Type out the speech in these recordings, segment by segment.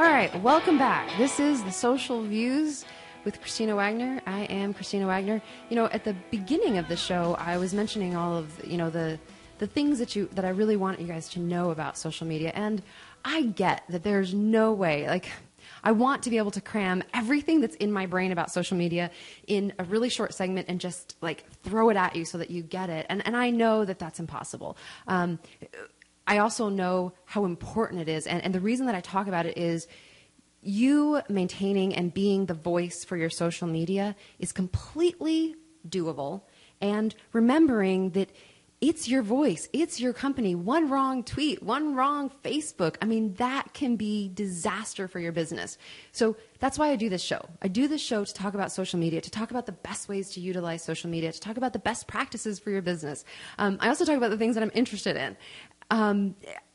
All right, welcome back. This is The Social Views with Christina Wagner. I am Christina Wagner. You know, at the beginning of the show, I was mentioning all of, the things that I really want you guys to know about social media. And I get that there's no way, I want to be able to cram everything that's in my brain about social media in a really short segment and just throw it at you so that you get it. And I know that that's impossible. I also know how important it is. And the reason that I talk about it is you maintaining and being the voice for your social media is completely doable. And remembering that it's your voice, it's your company. One wrong tweet, one wrong Facebook, that can be disaster for your business. So that's why I do this show. I do this show to talk about social media, to talk about the best ways to utilize social media, to talk about the best practices for your business. I also talk about the things that I'm interested in.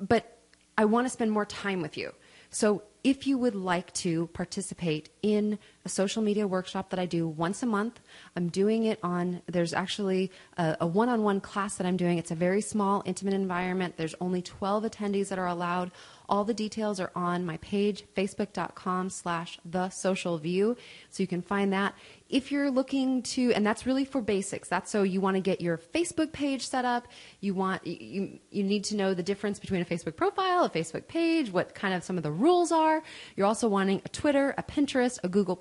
But I want to spend more time with you. So if you would like to participate in a social media workshop that I do once a month, I'm doing it there's actually a one-on-one class that I'm doing. It's a very small, intimate environment. There's only 12 attendees that are allowed. All the details are on my page, facebook.com/thesocialview. So you can find that. If you're looking to, and that's really for basics. That's so you want to get your Facebook page set up. You need to know the difference between a Facebook profile, a Facebook page, what kind of some of the rules are. You're also wanting a Twitter, a Pinterest, a Google+.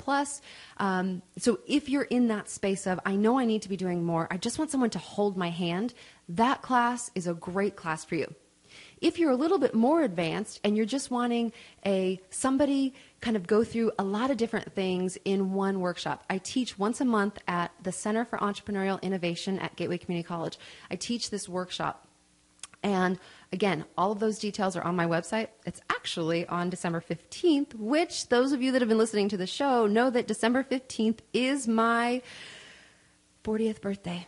So if you're in that space of, I know I need to be doing more, I just want someone to hold my hand, that class is a great class for you. If you're a little bit more advanced and you're just wanting somebody kind of go through a lot of different things in one workshop, I teach once a month at the Center for Entrepreneurial Innovation at Gateway Community College. I teach this workshop. And again, all of those details are on my website. It's actually on December 15th, which those of you that have been listening to the show know that December 15th is my 40th birthday.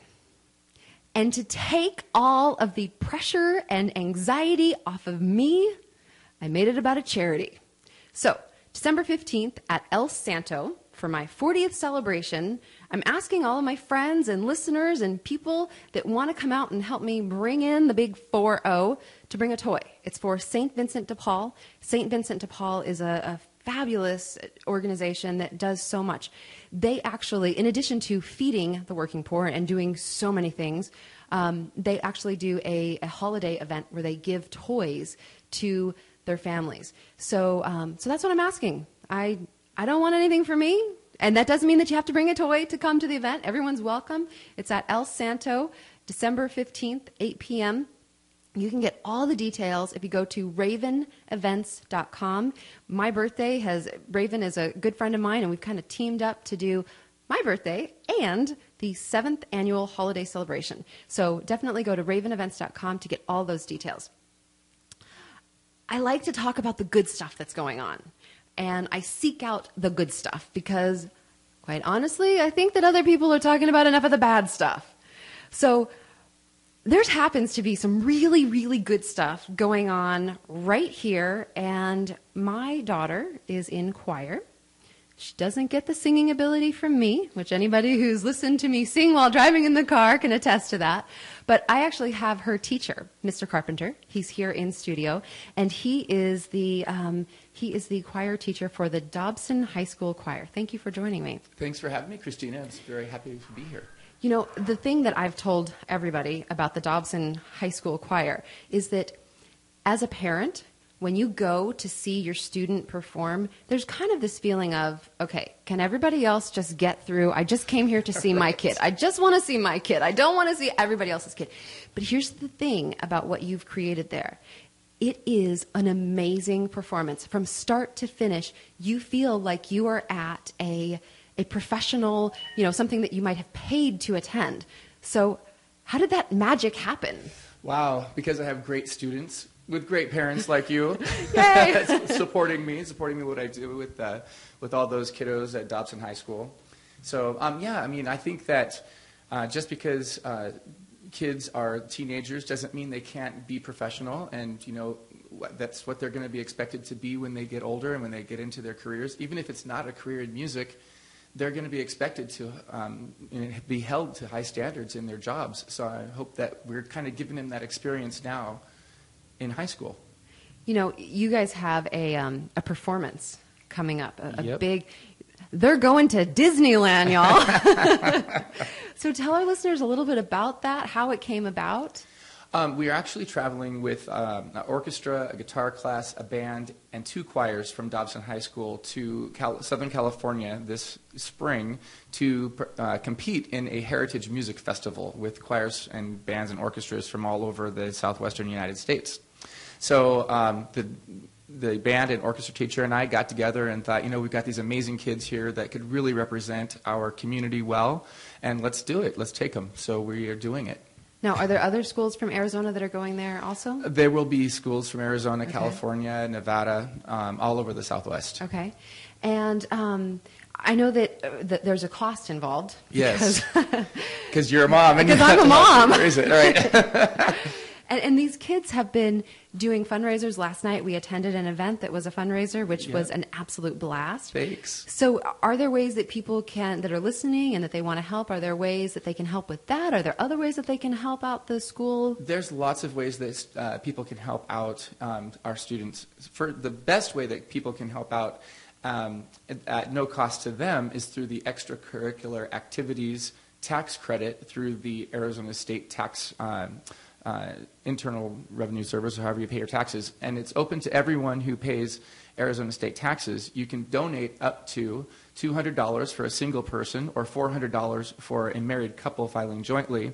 And to take all of the pressure and anxiety off of me, I made it about a charity. So, December 15th at El Santo, for my 40th celebration, I'm asking all of my friends and listeners and people that want to come out and help me bring in the big 4-0 to bring a toy. It's for St. Vincent de Paul. St. Vincent de Paul is a fabulous organization that does so much. They actually, in addition to feeding the working poor and doing so many things, they actually do a holiday event where they give toys to their families. So that's what I'm asking. I don't want anything for me, and that doesn't mean that you have to bring a toy to come to the event. Everyone's welcome. It's at El Santo, December 15th, 8 p.m. You can get all the details if you go to ravenevents.com. My birthday Raven is a good friend of mine, and we've kind of teamed up to do my birthday and the 7th annual holiday celebration. So definitely go to ravenevents.com to get all those details. I like to talk about the good stuff that's going on, and I seek out the good stuff because, quite honestly, I think that other people are talking about enough of the bad stuff. So there happens to be some really, really good stuff going on right here, and my daughter is in choir. She doesn't get the singing ability from me, which anybody who's listened to me sing while driving in the car can attest to that. But I actually have her teacher, Mr. Carpenter. He's here in studio, and he is the choir teacher for the Dobson High School Choir. Thank you for joining me. Thanks for having me, Christina. I'm very happy to be here. You know, the thing that I've told everybody about the Dobson High School Choir is that as a parent, when you go to see your student perform, there's kind of this feeling of, okay, can everybody else just get through? I just came here to see my kid. I just want to see my kid. I don't want to see everybody else's kid. But here's the thing about what you've created there. It is an amazing performance. From start to finish, you feel like you are at a professional, something that you might have paid to attend. So how did that magic happen? Wow, because I have great students with great parents like you supporting me what I do with all those kiddos at Dobson High School. So, I think that just because kids are teenagers doesn't mean they can't be professional, and, that's what they're going to be expected to be when they get older and when they get into their careers. Even if it's not a career in music, they're going to be expected to be held to high standards in their jobs. So I hope that we're kind of giving them that experience now in high school. You know, you guys have a performance coming up, a Yep. big. They're going to Disneyland, y'all. So tell our listeners a little bit about that, how it came about. We are actually traveling with an orchestra, a guitar class, a band, and 2 choirs from Dobson High School to Southern California this spring to compete in a heritage music festival with choirs and bands and orchestras from all over the southwestern United States. So the band and orchestra teacher and I got together and thought, we've got these amazing kids here that could really represent our community well, and let's do it. Let's take them. So we are doing it. Now, are there other schools from Arizona that are going there also? There will be schools from Arizona, California, Nevada, all over the Southwest. Okay. And I know that there's a cost involved. Yes. Because you're a mom. Because I'm a mom. Where is it? Right. And these kids have been doing fundraisers. Last night we attended an event that was a fundraiser, which was an absolute blast. Thanks. So are there ways that people that are listening and that they want to help, are there ways that they can help with that? Are there other ways that they can help out the school? There's lots of ways that people can help out our students. For the best way that people can help out at no cost to them is through the extracurricular activities tax credit through the Arizona State Tax Internal Revenue Service, or however you pay your taxes. And it's open to everyone who pays Arizona state taxes. You can donate up to $200 for a single person or $400 for a married couple filing jointly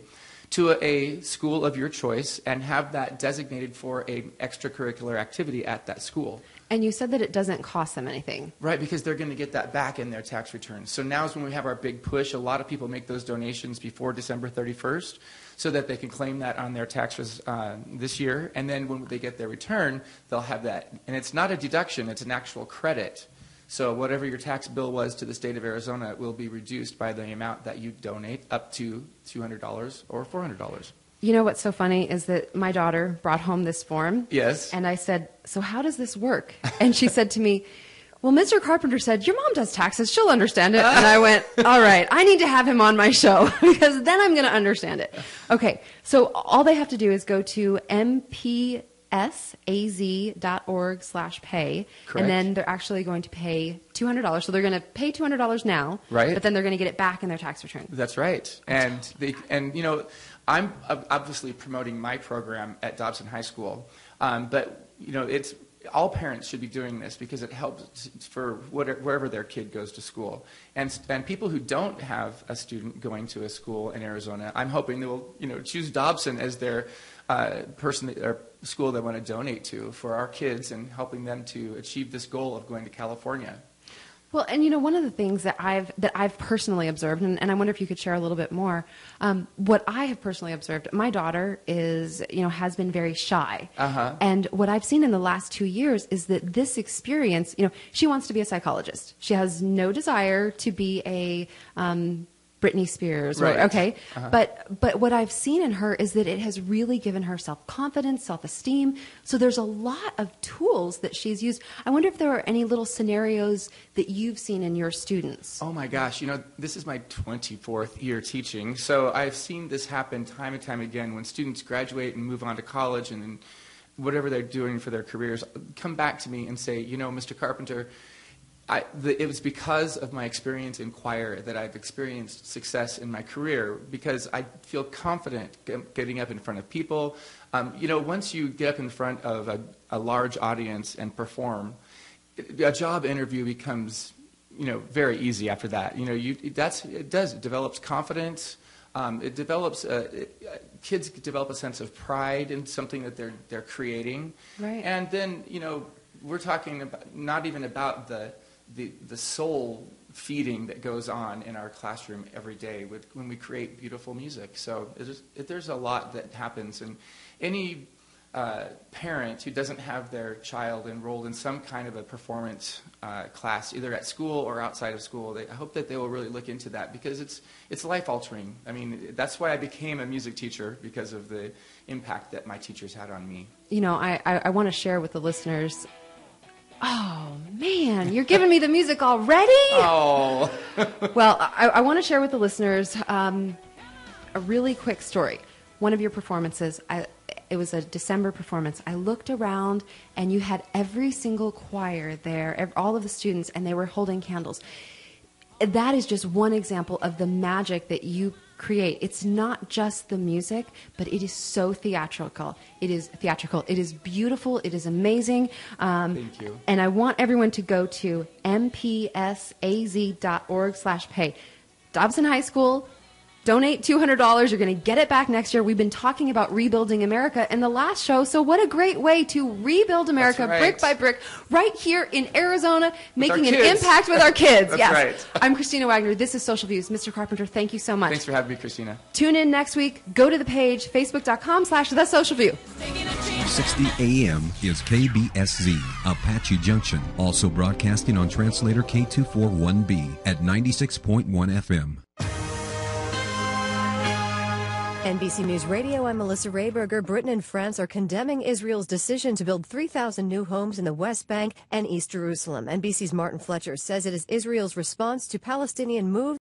to a school of your choice and have that designated for an extracurricular activity at that school. And you said that it doesn't cost them anything. Right, because they're going to get that back in their tax returns. So now is when we have our big push. A lot of people make those donations before December 31st so that they can claim that on their taxes this year. And then when they get their return, they'll have that. And it's not a deduction, it's an actual credit. So whatever your tax bill was to the state of Arizona will be reduced by the amount that you donate, up to $200 or $400. You know what's so funny is that my daughter brought home this form. Yes. And I said, so how does this work? And she said to me, well, Mr. Carpenter said, your mom does taxes. She'll understand it. And I went, all right, I need to have him on my show because then I'm going to understand it. Okay, so all they have to do is go to mpsaz.org/pay. Correct. And then they're actually going to pay $200. So they're going to pay $200 now. Right. But then they're going to get it back in their tax return. That's right. And I'm obviously promoting my program at Dobson High School, but it's all parents should be doing this because it helps for wherever their kid goes to school. And people who don't have a student going to a school in Arizona, I'm hoping they will choose Dobson as their person or school they want to donate to for our kids and helping them to achieve this goal of going to California. Well, and one of the things that I've personally observed, and I wonder if you could share a little bit more, what I have personally observed, my daughter has been very shy. Uh-huh. And what I've seen in the last 2 years is that this experience, she wants to be a psychologist. She has no desire to be a Britney Spears. Right. Okay. Uh-huh. But what I've seen in her is that it has really given her self-confidence, self-esteem. So there's a lot of tools that she's used. I wonder if there are any little scenarios that you've seen in your students. Oh my gosh, this is my 24th year teaching, so I've seen this happen time and time again when students graduate and move on to college and then whatever they're doing for their careers, come back to me and say, Mr. Carpenter, it was because of my experience in choir that I've experienced success in my career because I feel confident getting up in front of people. Once you get up in front of a large audience and perform, a job interview becomes, very easy after that. It develops confidence. It develops kids develop a sense of pride in something that they're creating. Right. And then we're talking about not even about the soul feeding that goes on in our classroom every day when we create beautiful music. So there's a lot that happens, and any parent who doesn't have their child enrolled in some kind of a performance class, either at school or outside of school, I hope that they will really look into that because it's life-altering. I mean, that's why I became a music teacher, because of the impact that my teachers had on me. I want to share with the listeners. Oh, man, you're giving me the music already? Oh. Well, I want to share with the listeners a really quick story. One of your performances, it was a December performance. I looked around, and you had every single choir there, all of the students, and they were holding candles. That is just one example of the magic that you create. It's not just the music, but it is so theatrical. It is beautiful. It is amazing. Thank you. And I want everyone to go to mpsaz.org/pay. Dobson High School. Donate $200. You're going to get it back next year. We've been talking about rebuilding America in the last show. So what a great way to rebuild America brick by brick right here in Arizona, making an impact with our kids. That's right. I'm Christina Wagner. This is Social Views. Mr. Carpenter, thank you so much. Thanks for having me, Christina. Tune in next week. Go to the page, facebook.com/The Social View. 60 AM is KBSZ, Apache Junction. Also broadcasting on translator K241B at 96.1 FM. NBC News Radio, I'm Melissa Rayberger. Britain and France are condemning Israel's decision to build 3,000 new homes in the West Bank and East Jerusalem. NBC's Martin Fletcher says it is Israel's response to Palestinian moves